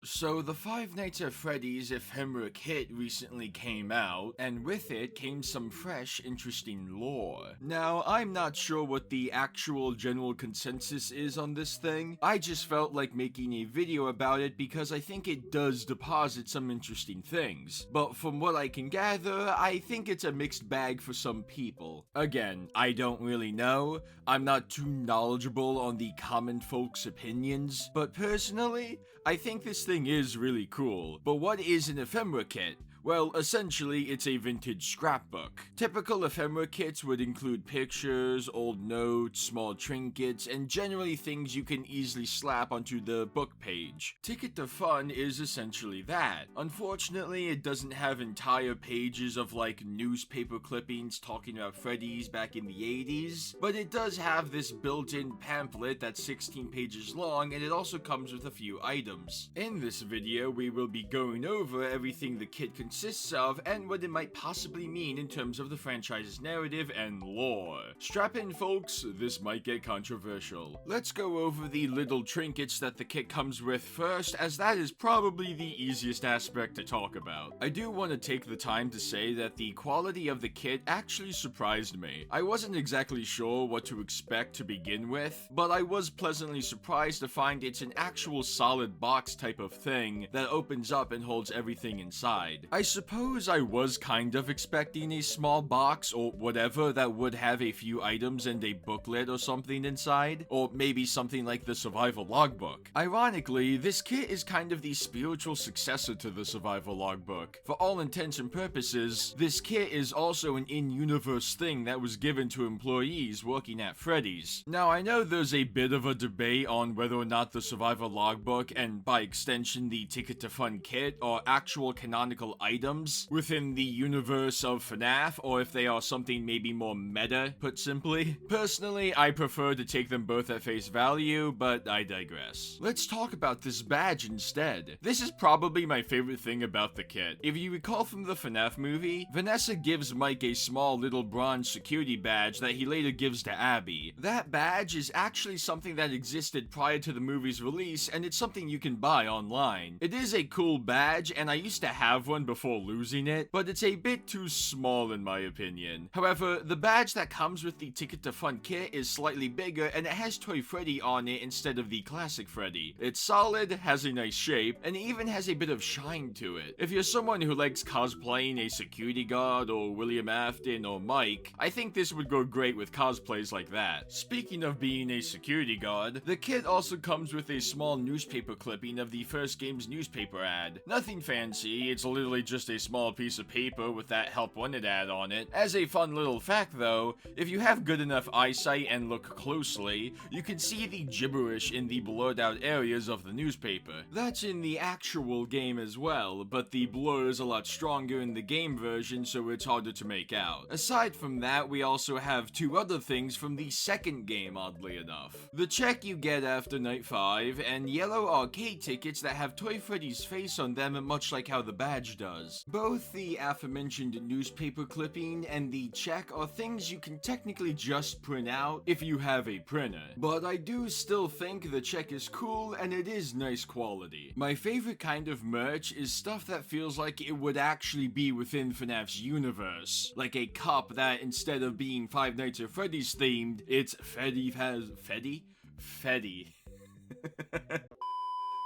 So the Five Nights at Freddy's ephemera kit recently came out, and with it came some fresh, interesting lore. Now, I'm not sure what the actual general consensus is on this thing. I just felt like making a video about it because I think it does deposit some interesting things. But from what I can gather, I think it's a mixed bag for some people. Again, I don't really know. I'm not too knowledgeable on the common folks' opinions, but personally, I think this thing is really cool. But what is an ephemera kit? Well, essentially, it's a vintage scrapbook. Typical ephemera kits would include pictures, old notes, small trinkets, and generally things you can easily slap onto the book page. Ticket to Fun is essentially that. Unfortunately, it doesn't have entire pages of like newspaper clippings talking about Freddy's back in the 80s, but it does have this built-in pamphlet that's 16 pages long, and it also comes with a few items. In this video, we will be going over everything the kit consists of and what it might possibly mean in terms of the franchise's narrative and lore. Strap in, folks, this might get controversial. Let's go over the little trinkets that the kit comes with first, as that is probably the easiest aspect to talk about. I do want to take the time to say that the quality of the kit actually surprised me. I wasn't exactly sure what to expect to begin with, but I was pleasantly surprised to find it's an actual solid box type of thing that opens up and holds everything inside. I suppose I was kind of expecting a small box or whatever that would have a few items and a booklet or something inside, or maybe something like the survival logbook. Ironically, this kit is kind of the spiritual successor to the survival logbook. For all intents and purposes, this kit is also an in-universe thing that was given to employees working at Freddy's. Now, I know there's a bit of a debate on whether or not the survival logbook, and by extension the Ticket to Fun kit, are actual canonical items within the universe of FNaF, or if they are something maybe more meta, put simply. Personally, I prefer to take them both at face value, but I digress. Let's talk about this badge instead. This is probably my favorite thing about the kit. If you recall from the FNaF movie, Vanessa gives Mike a small little bronze security badge that he later gives to Abby. That badge is actually something that existed prior to the movie's release, and it's something you can buy online. It is a cool badge, and I used to have one before losing it, but it's a bit too small in my opinion. However, the badge that comes with the Ticket to Fun kit is slightly bigger, and it has Toy Freddy on it instead of the classic Freddy. It's solid, has a nice shape, and even has a bit of shine to it. If you're someone who likes cosplaying a security guard or William Afton or Mike, I think this would go great with cosplays like that. Speaking of being a security guard, the kit also comes with a small newspaper clipping of the first game's newspaper ad. Nothing fancy, it's literally just a small piece of paper with that Help Wanted ad on it. As a fun little fact though, if you have good enough eyesight and look closely, you can see the gibberish in the blurred out areas of the newspaper. That's in the actual game as well, but the blur is a lot stronger in the game version, so it's harder to make out. Aside from that, we also have two other things from the second game, oddly enough. The check you get after night 5, and yellow arcade tickets that have Toy Freddy's face on them, much like how the badge does. Both the aforementioned newspaper clipping and the check are things you can technically just print out if you have a printer, but I do still think the check is cool and it is nice quality. My favorite kind of merch is stuff that feels like it would actually be within FNAF's universe, like a cup that instead of being Five Nights at Freddy's themed, it's Freddy.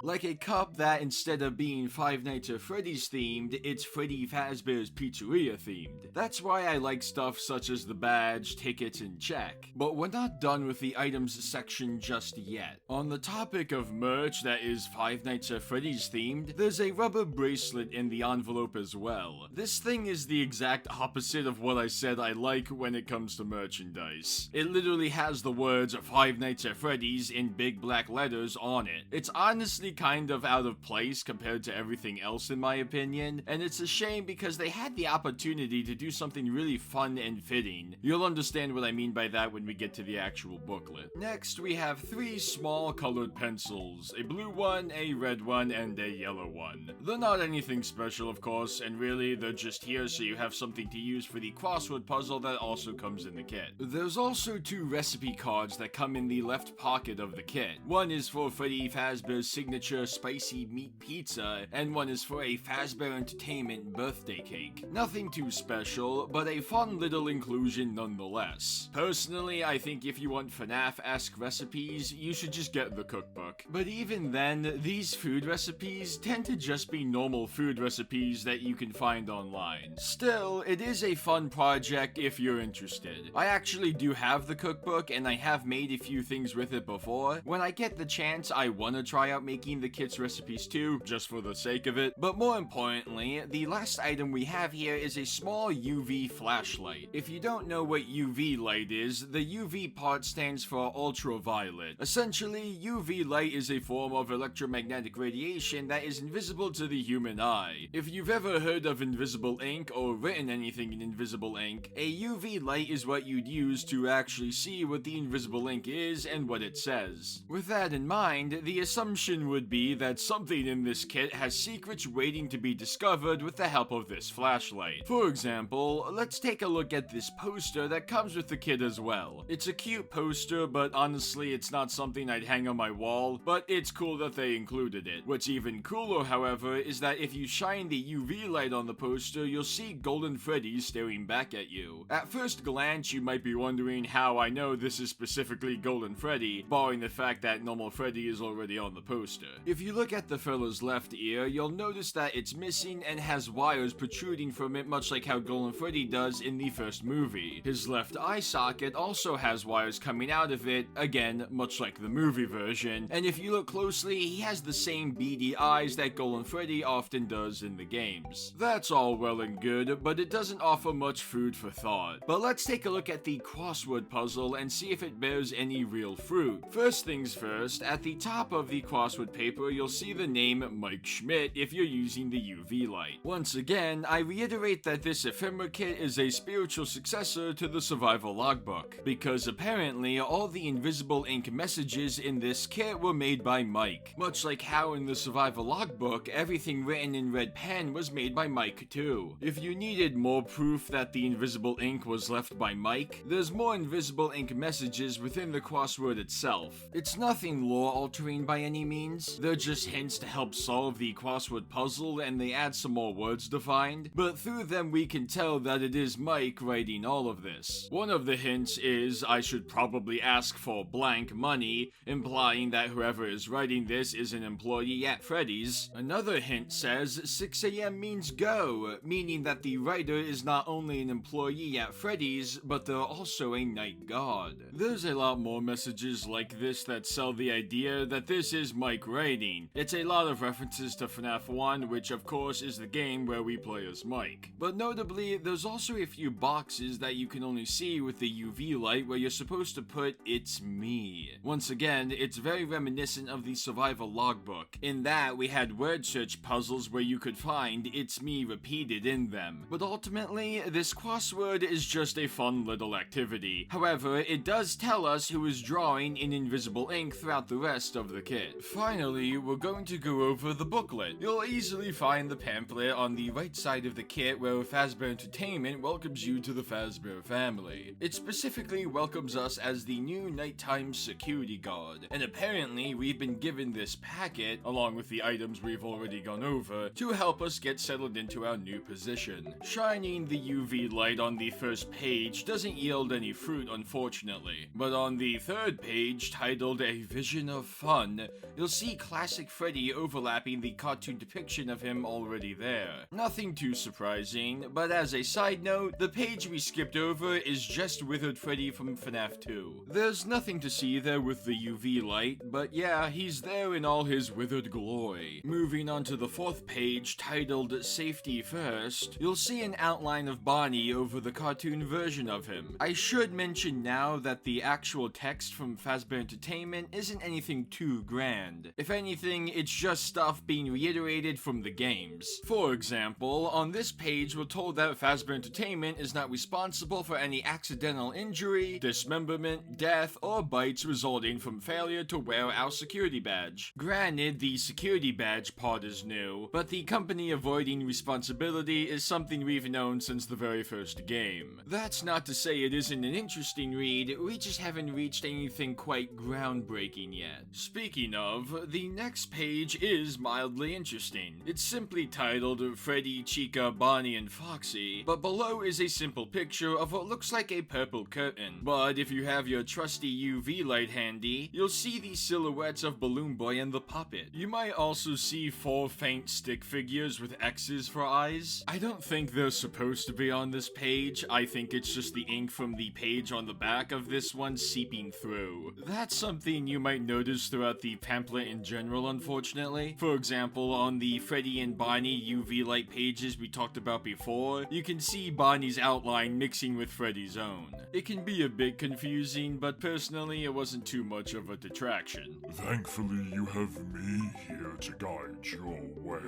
Like a cup that instead of being Five Nights at Freddy's themed, it's Freddy Fazbear's Pizzeria themed. That's why I like stuff such as the badge, tickets, and check. But we're not done with the items section just yet. On the topic of merch that is Five Nights at Freddy's themed, there's a rubber bracelet in the envelope as well. This thing is the exact opposite of what I said I like when it comes to merchandise. It literally has the words Five Nights at Freddy's in big black letters on it. It's honestly kind of out of place compared to everything else in my opinion, and it's a shame because they had the opportunity to do something really fun and fitting. You'll understand what I mean by that when we get to the actual booklet. Next, we have 3 small colored pencils, a blue one, a red one, and a yellow one. They're not anything special, of course, and really they're just here so you have something to use for the crossword puzzle that also comes in the kit. There's also 2 recipe cards that come in the left pocket of the kit. One is for Freddy Fazbear's signature signature spicy meat pizza, and one is for a Fazbear Entertainment birthday cake. Nothing too special, but a fun little inclusion nonetheless. Personally, I think if you want FNaF-esque recipes, you should just get the cookbook. But even then, these food recipes tend to just be normal food recipes that you can find online. Still, it is a fun project if you're interested. I actually do have the cookbook, and I have made a few things with it before. When I get the chance, I want to try out making the kit's recipes too, just for the sake of it. But more importantly, the last item we have here is a small UV flashlight. If you don't know what UV light is, the UV part stands for ultraviolet. Essentially, UV light is a form of electromagnetic radiation that is invisible to the human eye. If you've ever heard of invisible ink or written anything in invisible ink, a UV light is what you'd use to actually see what the invisible ink is and what it says. With that in mind, the assumption would be that something in this kit has secrets waiting to be discovered with the help of this flashlight. For example, let's take a look at this poster that comes with the kit as well. It's a cute poster, but honestly it's not something I'd hang on my wall, but it's cool that they included it. What's even cooler, however, is that if you shine the UV light on the poster, you'll see Golden Freddy staring back at you. At first glance, you might be wondering how I know this is specifically Golden Freddy, barring the fact that normal Freddy is already on the poster. If you look at the fella's left ear, you'll notice that it's missing and has wires protruding from it, much like how Golden Freddy does in the first movie. His left eye socket also has wires coming out of it, again, much like the movie version, and if you look closely, he has the same beady eyes that Golden Freddy often does in the games. That's all well and good, but it doesn't offer much food for thought. But let's take a look at the crossword puzzle and see if it bears any real fruit. First things first, at the top of the crossword paper, you'll see the name Mike Schmidt if you're using the UV light. Once again, I reiterate that this ephemera kit is a spiritual successor to the survival logbook, because apparently all the invisible ink messages in this kit were made by Mike. Much like how in the survival logbook, everything written in red pen was made by Mike too. If you needed more proof that the invisible ink was left by Mike, there's more invisible ink messages within the crossword itself. It's nothing lore altering by any means, they're just hints to help solve the crossword puzzle, and they add some more words defined, but through them we can tell that it is Mike writing all of this. One of the hints is I should probably ask for blank money, implying that whoever is writing this is an employee at Freddy's. Another hint says 6 AM means go, meaning that the writer is not only an employee at Freddy's, but they're also a night god. There's a lot more messages like this that sell the idea that this is Mike writing. It's a lot of references to FNaF 1, which of course is the game where we play as Mike. But notably, there's also a few boxes that you can only see with the UV light where you're supposed to put "It's me." Once again, it's very reminiscent of the survival logbook, in that we had word search puzzles where you could find "It's me" repeated in them. But ultimately, this crossword is just a fun little activity. However, it does tell us who is drawing in invisible ink throughout the rest of the kit. Finally, we're going to go over the booklet. You'll easily find the pamphlet on the right side of the kit where Fazbear Entertainment welcomes you to the Fazbear family. It specifically welcomes us as the new nighttime security guard, and apparently we've been given this packet, along with the items we've already gone over, to help us get settled into our new position. Shining the UV light on the first page doesn't yield any fruit, unfortunately, but on the third page, titled A Vision of Fun, you'll see classic Freddy overlapping the cartoon depiction of him already there. Nothing too surprising, but as a side note, the page we skipped over is just Withered Freddy from FNaF 2. There's nothing to see there with the UV light, but yeah, he's there in all his withered glory. Moving on to the fourth page, titled Safety First, you'll see an outline of Bonnie over the cartoon version of him. I should mention now that the actual text from Fazbear Entertainment isn't anything too grand. If anything, it's just stuff being reiterated from the games. For example, on this page we're told that Fazbear Entertainment is not responsible for any accidental injury, dismemberment, death, or bites resulting from failure to wear our security badge. Granted, the security badge part is new, but the company avoiding responsibility is something we've known since the very first game. That's not to say it isn't an interesting read, we just haven't reached anything quite groundbreaking yet. Speaking of, the next page is mildly interesting. It's simply titled Freddy, Chica, Bonnie, and Foxy, but below is a simple picture of what looks like a purple curtain. But if you have your trusty UV light handy, you'll see the silhouettes of Balloon Boy and the puppet. You might also see 4 faint stick figures with X's for eyes. I don't think they're supposed to be on this page. I think it's just the ink from the page on the back of this one seeping through. That's something you might notice throughout the pamphlet in general, unfortunately. For example, on the Freddy and Bonnie UV light pages we talked about before, you can see Bonnie's outline mixing with Freddy's own. It can be a bit confusing, but personally it wasn't too much of a detraction. Thankfully, you have me here to guide your way.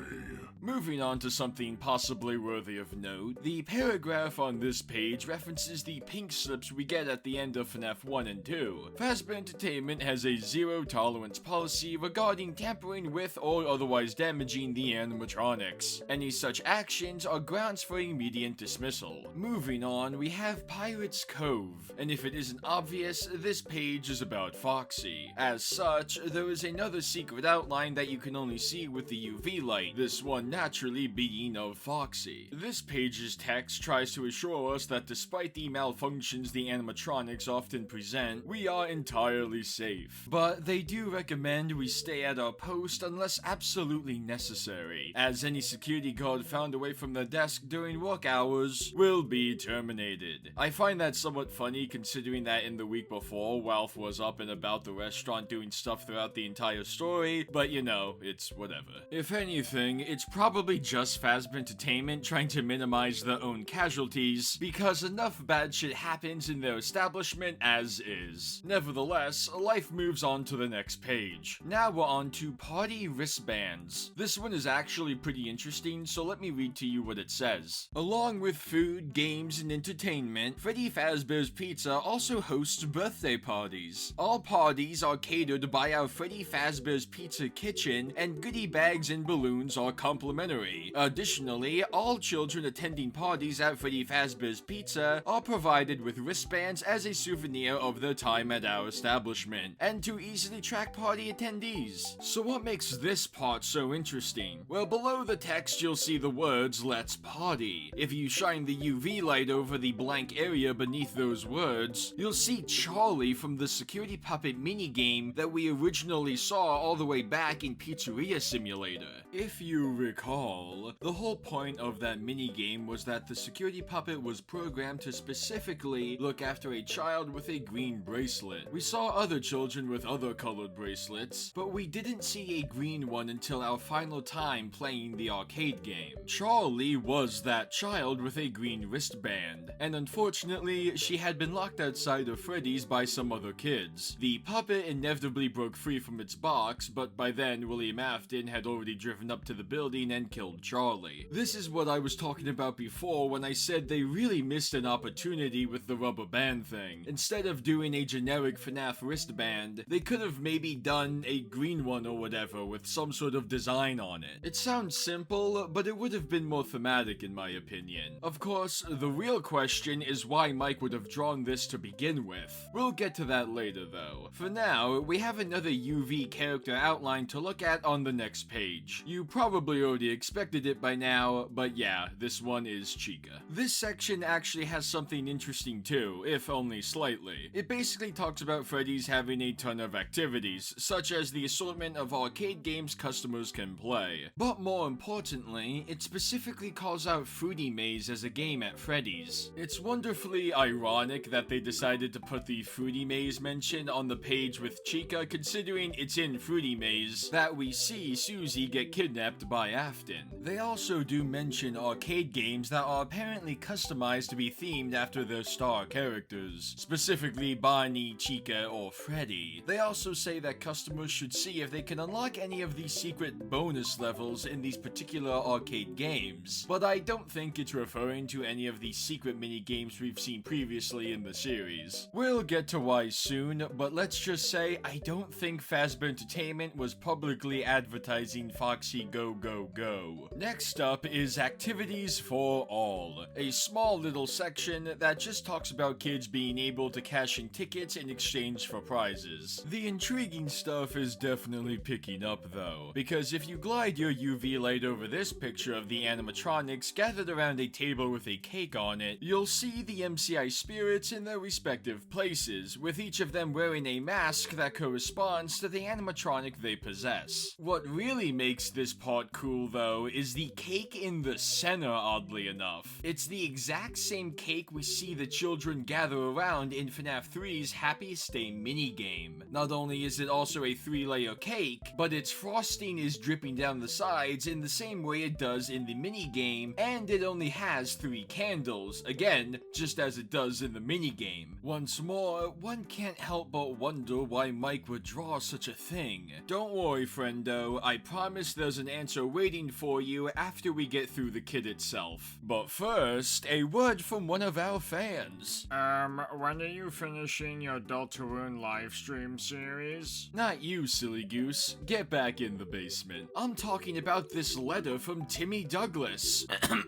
Moving on to something possibly worthy of note, the paragraph on this page references the pink slips we get at the end of FNaF 1 and 2. Fazbear Entertainment has a zero-tolerance policy regarding tampering with or otherwise damaging the animatronics. Any such actions are grounds for immediate dismissal. Moving on, we have Pirate's Cove, and if it isn't obvious, this page is about Foxy. As such, there is another secret outline that you can only see with the UV light, this one naturally being of Foxy. This page's text tries to assure us that despite the malfunctions the animatronics often present, we are entirely safe. But they do recommend we stay at our post unless absolutely necessary, as any security guard found away from their desk during work hours will be terminated. I find that somewhat funny considering that in the week before, Ralph was up and about the restaurant doing stuff throughout the entire story, but you know, it's whatever. If anything, it's probably just Fazbear Entertainment trying to minimize their own casualties, because enough bad shit happens in their establishment as is. Nevertheless, life moves on to the next page. Now we're on to party wristbands. This one is actually pretty interesting, so let me read to you what it says. Along with food, games, and entertainment, Freddy Fazbear's Pizza also hosts birthday parties. All parties are catered by our Freddy Fazbear's Pizza kitchen, and goodie bags and balloons are complimentary. Additionally, all children attending parties at Freddy Fazbear's Pizza are provided with wristbands as a souvenir of their time at our establishment, and to easily track party attendees. So what makes this part so interesting? Well, below the text you'll see the words "Let's Party." If you shine the UV light over the blank area beneath those words, you'll see Charlie from the security puppet minigame that we originally saw all the way back in Pizzeria Simulator. If you recall, the whole point of that minigame was that the security puppet was programmed to specifically look after a child with a green bracelet. We saw other children with other colored bracelets, but we didn't see a green one until our final time playing the arcade game. Charlie was that child with a green wristband, and unfortunately, she had been locked outside of Freddy's by some other kids. The puppet inevitably broke free from its box, but by then, William Afton had already driven up to the building and killed Charlie. This is what I was talking about before when I said they really missed an opportunity with the rubber band thing. Instead of doing a generic FNaF wristband, they could have maybe done a green one or whatever with some sort of design on it. It sounds simple, but it would have been more thematic in my opinion. Of course, the real question is why Mike would have drawn this to begin with. We'll get to that later though. For now, we have another UV character outline to look at on the next page. You probably already expected it by now, but yeah, this one is Chica. This section actually has something interesting too, if only slightly. It basically talks about Freddy's having a ton of activities, such as the assortment of arcade games customers can play. But more importantly, it specifically calls out Fruity Maze as a game at Freddy's. It's wonderfully ironic that they decided to put the Fruity Maze mention on the page with Chica, considering it's in Fruity Maze that we see Susie get kidnapped by Afton. They also do mention arcade games that are apparently customized to be themed after their star characters, specifically Bonnie, Chica, or Freddy. They also say that customers should see if they can unlock any of these secret bonus levels in these particular arcade games, but I don't think it's referring to any of the secret mini games we've seen previously in the series. We'll get to why soon, but let's just say I don't think Fazbear Entertainment was publicly advertising Foxy Foxy Go Go Go. Next up is Activities for All, a small little section that just talks about kids being able to cash in tickets in exchange for prizes. The intriguing stuff is definitely picking up though, because if you glide your UV light over this picture of the animatronics gathered around a table with a cake on it, you'll see the MCI spirits in their respective places, with each of them wearing a mask that corresponds to the animatronic they possess. What really makes this part cool though is the cake in the center, oddly enough. It's the exact same cake we see the children gather around in FNaF 3's Happiest Day minigame. Not only is it also a 3-layer cake, but its frosting is dripping down the sides in the same way it does in the minigame, and it only has 3 candles, again, just as it does in the minigame. Once more, one can't help but wonder why Mike would draw such a thing. Don't worry, friendo, I promise there's an answer waiting for you after we get through the kit itself. But first, a word from one of our fans. When are you finishing your Deltarune livestream series? Not you, silly goose. Get back in the basement. I'm talking about this letter from Timmy Douglas.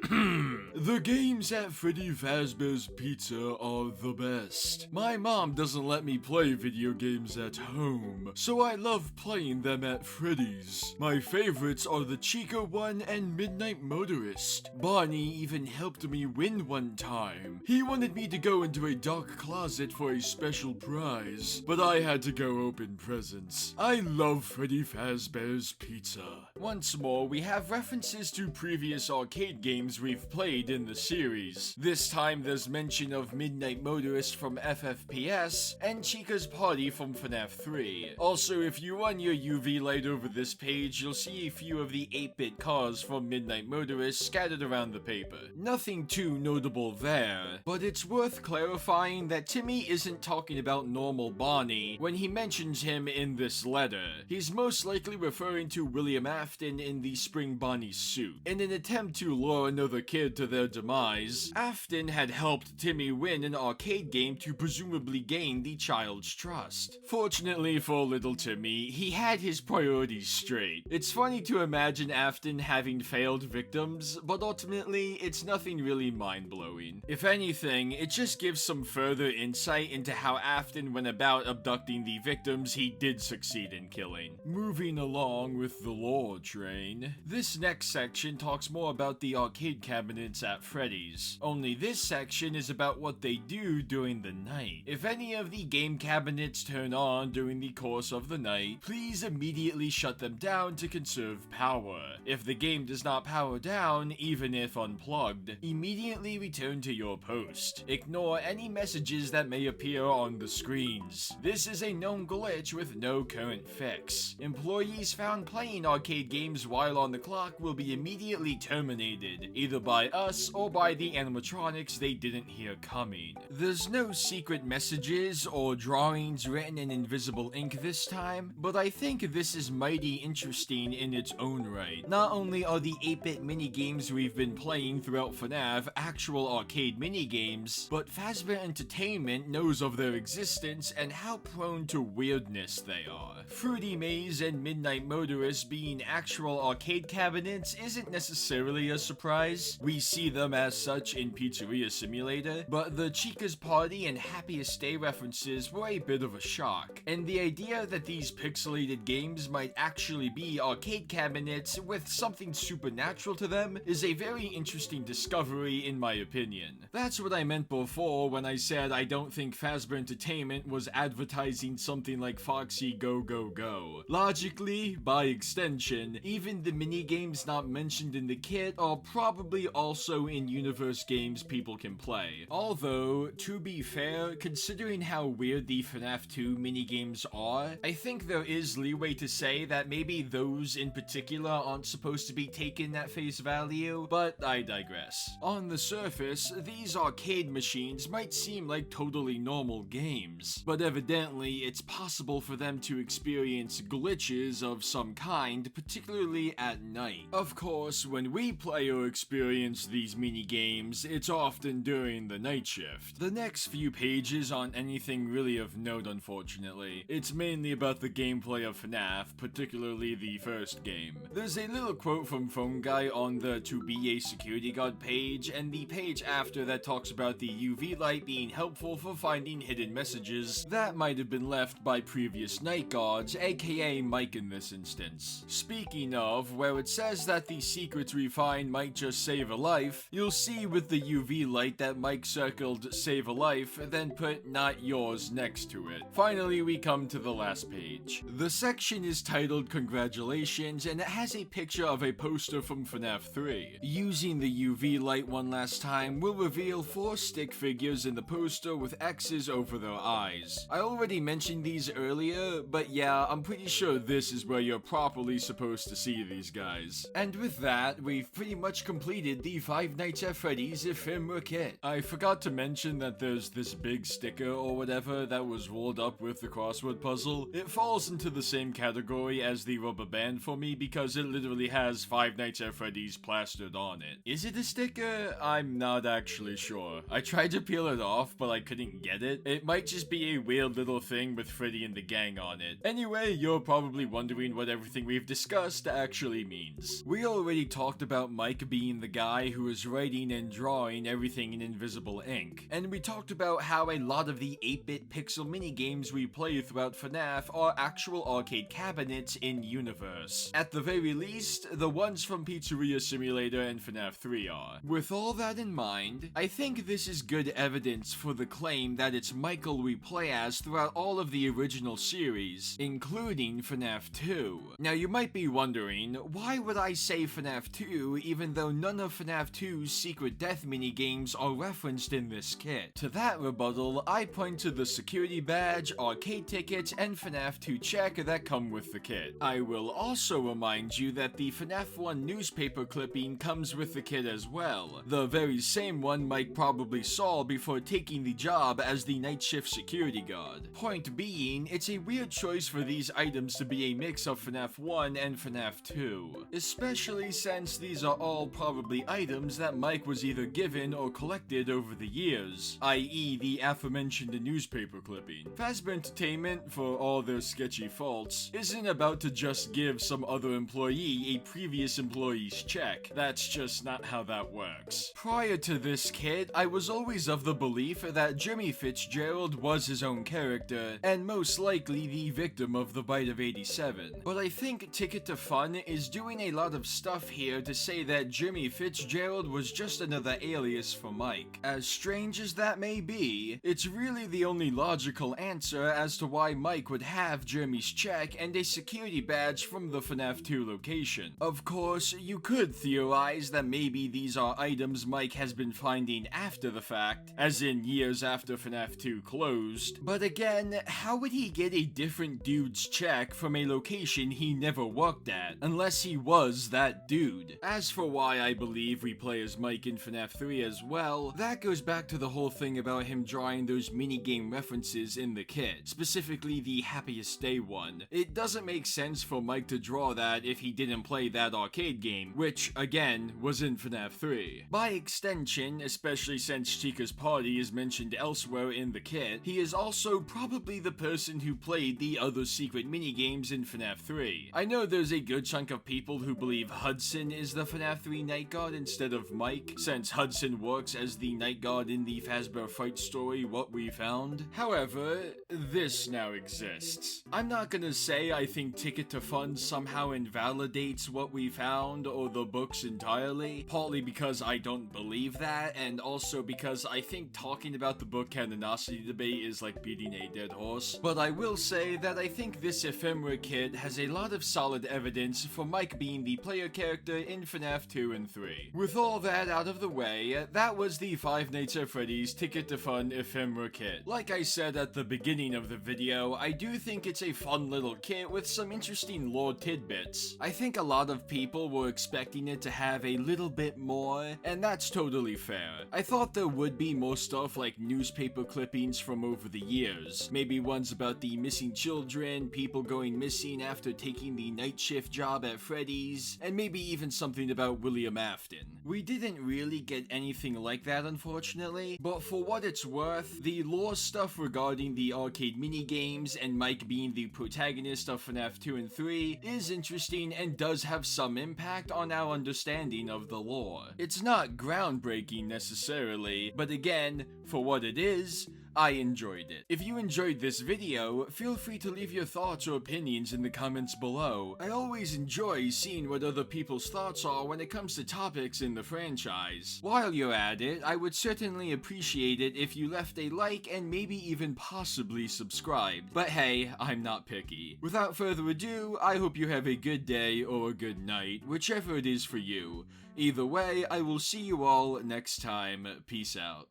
The games at Freddy Fazbear's Pizza are the best. My mom doesn't let me play video games at home, so I love playing them at Freddy's. My favorites are the Chica one and Midnight Motorist. Barney even helped me win one time. He wanted me to go into a dark closet for a special prize, but I had to go open presents. I love Freddy Fazbear's Pizza. Once more, we have references to previous arcade games we've played in the series. This time there's mention of Midnight Motorist from FFPS and Chica's Party from FNaF 3. Also, if you run your UV light over this page, you'll see a few of the 8-bit cars from Midnight Motorist scattered around the paper. Nothing too notable there, but it's worth clarifying that Timmy isn't talking about normal Barney when he mentions him in this letter. He's most likely referring to William Afton in the Spring Bonnie suit. In an attempt to lure another kid to their demise, Afton had helped Timmy win an arcade game to presumably gain the child's trust. Fortunately for little Timmy, he had his priorities straight. It's funny to imagine Afton having failed victims, but ultimately, it's nothing really mind-blowing. If anything, it just gives some further insight into how Afton went about abducting the victims he did succeed in killing. Moving along with the lore train, this next section talks more about the arcade cabinets at Freddy's. Only this section is about what they do during the night. If any of the game cabinets turn on during the course of the night, please immediately shut them down to conserve power. If the game does not power down, even if unplugged, immediately return to your post. Ignore any messages that may appear on the screens. This is a known glitch with no current fix. Employees found playing arcade games while on the clock will be immediately terminated, either by us or by the animatronics they didn't hear coming. There's no secret messages or drawings written in invisible ink this time, but I think this is mighty interesting in its own right. Not only are the 8-bit minigames we've been playing throughout FNaF actual arcade minigames, but Fazbear Entertainment knows of their existence and how prone to weirdness they are. Fruity Maze and Midnight Motorist being actual arcade cabinets isn't necessarily a surprise. We see them as such in Pizzeria Simulator, but the Chica's Party and Happiest Day references were a bit of a shock, and the idea that these pixelated games might actually be arcade cabinets with something supernatural to them is a very interesting discovery in my opinion. That's what I meant before when I said I don't think Fazbear Entertainment was advertising something like Foxy Go Go Go. Logically, by extension, even the minigames not mentioned in the kit are probably also in universe games people can play. Although, to be fair, considering how weird the FNaF 2 minigames are, I think there is leeway to say that maybe those in particular aren't supposed to be taken at face value, but I digress. On the surface, these arcade machines might seem like totally normal games, but evidently it's possible for them to experience glitches of some kind, particularly at night. Of course, when we play or experience these mini-games, it's often during the night shift. The next few pages aren't anything really of note, unfortunately. It's mainly about the gameplay of FNaF, particularly the first game. There's a little quote from Phone Guy on the To Be a Security Guard page, and the page after that talks about the UV light being helpful for finding hidden messages that might have been left by previous night guards, aka Mike in this instance. Speaking of, where it says that the secrets we find might just save a life, you'll see with the UV light that Mike circled save a life, then put not yours next to it. Finally, we come to the last page. The section is titled Congratulations, and it has a picture of a poster from FNaF 3. Using the UV light one last time will reveal 4 stick figures in the poster with X's over their eyes. I already mentioned these earlier, but yeah, I'm pretty sure this is where you're properly supposed to see these guys. And with that, we've pretty much completed the Five Nights at Freddy's ephemera kit. I forgot to mention that there's this big sticker or whatever that was rolled up with the crossword puzzle. It falls into the same category as the rubber band for me because it literally has Five Nights at Freddy's plastered on it. Is it a sticker? I'm not actually sure. I tried to peel it off, but I couldn't get it. It might just be a weird little thing with Freddy and the gang on it. Anyway, you're probably wondering what everything we've discussed actually means. We already talked about Mike being the guy who is writing and drawing everything in invisible ink, and we talked about how a lot of the 8-bit pixel minigames we play throughout FNaF are actual arcade cabinets in universe. At the very least, the ones from Pizzeria Simulator and FNaF 3 are. With all that in mind, I think this is good evidence for the claim that it's Michael we play as throughout all of the original series, including FNaF 2. Now you might be wondering, why would I say FNaF 2 even though none of FNaF 2's secret death minigames are referenced in this kit? To that rebuttal, I point to the security badge, arcade tickets, and FNaF 2 check that come with the kit. I will also remind you that the FNaF 1 newspaper clipping comes with the kit as well, the very same one Mike probably saw before taking the job as the night shift security guard. Point being, it's a weird choice for these items to be a mix of FNaF 1 and FNaF 2, especially since these are all probably items that Mike was either given or collected over the years, i.e. the aforementioned newspaper clipping. Fazbear Entertainment, for all their sketchy faults, isn't about to just give some other employee a previous employee's check. That's just not how that works. Prior to this kit, I was always of the belief that Jimmy Fitzgerald was his own character, and most likely the victim of the bite of 87. But I think Ticket to Fun is doing a lot of stuff here to say that Jimmy Fitzgerald was just another alias for Mike. As strange as that may be, it's really the only logical answer as to why Mike would have Jeremy's check and a security badge from the FNaF 2 location. Of course, you could theorize that maybe these are items Mike has been finding after the fact, as in years after FNaF 2 closed, but again, how would he get a different dude's check from a location he never worked at, unless he was that dude? As for why I believe we play as Mike in FNaF 3 as well, that goes back to the whole thing about him drawing those minigame references in the kit, specifically the Happiest Day one. It doesn't make sense for Mike to draw that if he didn't play that arcade game, which, again, was in FNaF 3. By extension, especially since Chica's Party is mentioned elsewhere in the kit, he is also probably the person who played the other secret minigames in FNaF 3. I know there's a good chunk of people who believe Hudson is the FNaF 3 Night Guard instead of Mike, since Hudson works as the Night Guard in the Fazbear fight story What We Found. However, this now exists. I'm not gonna say I think Ticket to Fun somehow invalidates What We Found or the books entirely, partly because I don't believe that, and also because I think talking about the book canonicity debate is like beating a dead horse. But I will say that I think this ephemera kit has a lot of solid evidence for Mike being the player character in FNaF 2 and 3. With all that out of the way, that was the Five Nights at Freddy's Ticket to Fun ephemera kit. Like I said at the beginning of the video, I do think it's a fun little kit with some interesting lore tidbits. I think a lot of people were expecting it to have a little bit more, and that's totally fair. I thought there would be more stuff like newspaper clippings from over the years, maybe ones about the missing children, people going missing after taking the night shift job at Freddy's, and maybe even something about William Afton. We didn't really get anything like that, unfortunately, but for what it's worth, the lore stuff regarding the arcade minigames and Mike being the protagonist of FNaF 2 and 3 is interesting and does have some impact on our understanding of the lore. It's not groundbreaking necessarily, but again, for what it is, I enjoyed it. If you enjoyed this video, feel free to leave your thoughts or opinions in the comments below. I always enjoy seeing what other people's thoughts are when it comes to topics in the franchise. While you're at it, I would certainly appreciate it if you left a like and maybe even possibly subscribed. But hey, I'm not picky. Without further ado, I hope you have a good day or a good night, whichever it is for you. Either way, I will see you all next time. Peace out.